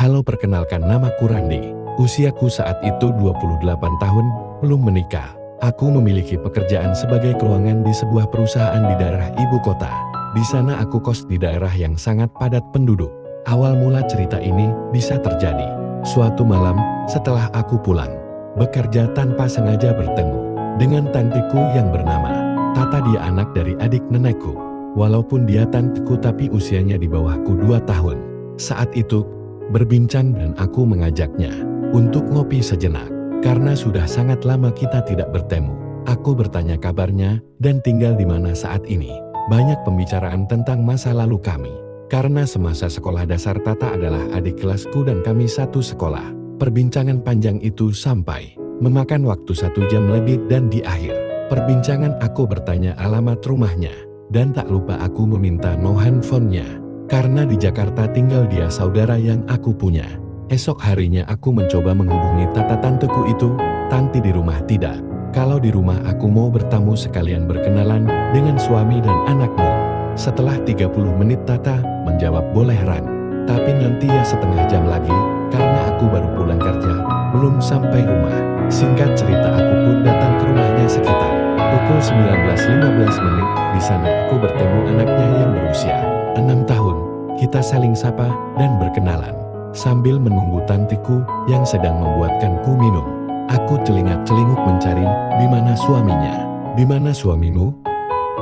Halo, perkenalkan, namaku Randi. Usiaku saat itu 28 tahun, belum menikah. Aku memiliki pekerjaan sebagai keruangan di sebuah perusahaan di daerah ibu kota. Di sana aku kos di daerah yang sangat padat penduduk. Awal mula cerita ini bisa terjadi suatu malam setelah aku pulang bekerja, tanpa sengaja bertemu dengan tanteku yang bernama Tata. Dia anak dari adik nenekku. Walaupun dia tanteku tapi usianya di bawahku 2 tahun. Saat itu berbincang dan aku mengajaknya untuk ngopi sejenak. Karena sudah sangat lama kita tidak bertemu. Aku bertanya kabarnya dan tinggal di mana saat ini. Banyak pembicaraan tentang masa lalu kami. Karena semasa sekolah dasar Tata adalah adik kelasku dan kami satu sekolah. Perbincangan panjang itu sampai memakan waktu 1 jam lebih dan di akhir perbincangan aku bertanya alamat rumahnya. Dan tak lupa aku meminta no handphonenya. Karena di Jakarta tinggal dia saudara yang aku punya. Esok harinya aku mencoba menghubungi Tata, tanteku itu. Tanti di rumah tidak. Kalau di rumah aku mau bertamu sekalian berkenalan dengan suami dan anakmu. Setelah 30 menit Tata menjawab boleh Ran. Tapi nanti ya setengah jam lagi. Karena aku baru pulang kerja. Belum sampai rumah. Singkat cerita aku pun datang ke rumahnya sekitar pukul 19.15 menit. Di sana aku bertemu anaknya yang berusia 6 tahun. Kita saling sapa dan berkenalan. Sambil menunggu tantiku yang sedang membuatkanku minum. Aku celingat-celinguk mencari di mana suaminya. Di mana suamimu?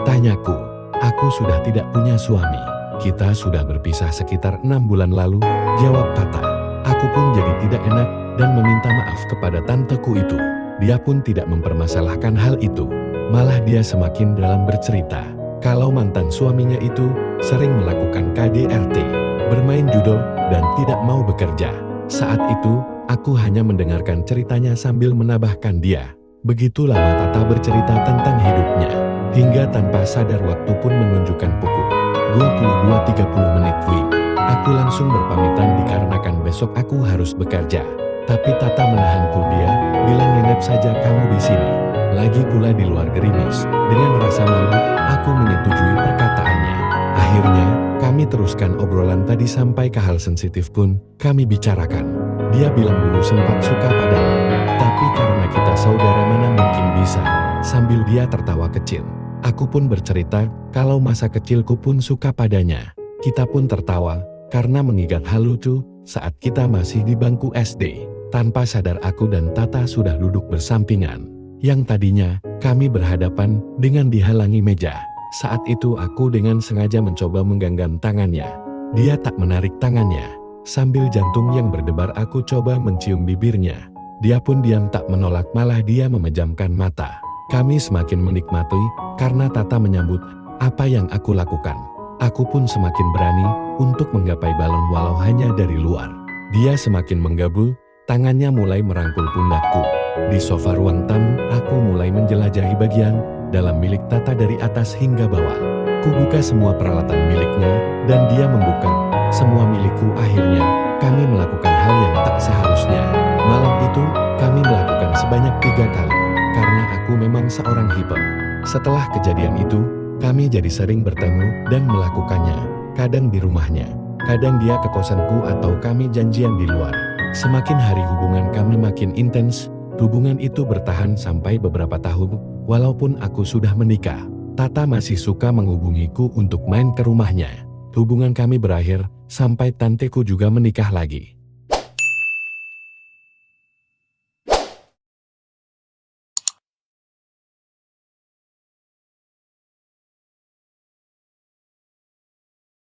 Tanyaku. Aku sudah tidak punya suami. Kita sudah berpisah sekitar 6 bulan lalu, jawab Tata. Aku pun jadi tidak enak dan meminta maaf kepada tanteku itu. Dia pun tidak mempermasalahkan hal itu. Malah dia semakin dalam bercerita kalau mantan suaminya itu sering melakukan KDRT, bermain judol, dan tidak mau bekerja. Saat itu, aku hanya mendengarkan ceritanya sambil menambahkan dia. Begitu lama Tata bercerita tentang hidupnya, hingga tanpa sadar waktu pun menunjukkan pukul 22.30 menit. Aku langsung berpamitan dikarenakan besok aku harus bekerja. Tapi Tata menahanku. Dia bilang nginep saja kamu di sini. Lagi pula di luar gerimis. Dengan rasa malu, aku menyetujui perkataannya. Akhirnya, kami teruskan obrolan tadi sampai ke hal sensitif pun kami bicarakan. Dia bilang dulu sempat suka padamu. Tapi karena kita saudara mana mungkin bisa. Sambil dia tertawa kecil. Aku pun bercerita kalau masa kecilku pun suka padanya. Kita pun tertawa karena mengingat hal lucu saat kita masih di bangku SD. Tanpa sadar aku dan Tata sudah duduk bersampingan. Yang tadinya kami berhadapan dengan dihalangi meja. Saat itu aku dengan sengaja mencoba menggenggam tangannya. Dia tak menarik tangannya. Sambil jantung yang berdebar aku coba mencium bibirnya. Dia pun diam tak menolak, malah dia memejamkan mata. Kami semakin menikmati karena Tata menyambut apa yang aku lakukan. Aku pun semakin berani untuk menggapai balon walau hanya dari luar. Dia semakin menggabul, tangannya mulai merangkul pundakku. Di sofa ruang tamu, aku mulai menjelajahi bagian dalam milik Tata dari atas hingga bawah. Kubuka semua peralatan miliknya, dan dia membuka semua milikku. Akhirnya, kami melakukan hal yang tak seharusnya. Malam itu, kami melakukan sebanyak 3 kali, karena aku memang seorang hiper. Setelah kejadian itu, kami jadi sering bertemu dan melakukannya. Kadang di rumahnya, kadang dia ke kosanku atau kami janjian di luar. Semakin hari hubungan kami makin intens. Hubungan itu bertahan sampai beberapa tahun, walaupun aku sudah menikah. Tata masih suka menghubungiku untuk main ke rumahnya. Hubungan kami berakhir, sampai tanteku juga menikah lagi.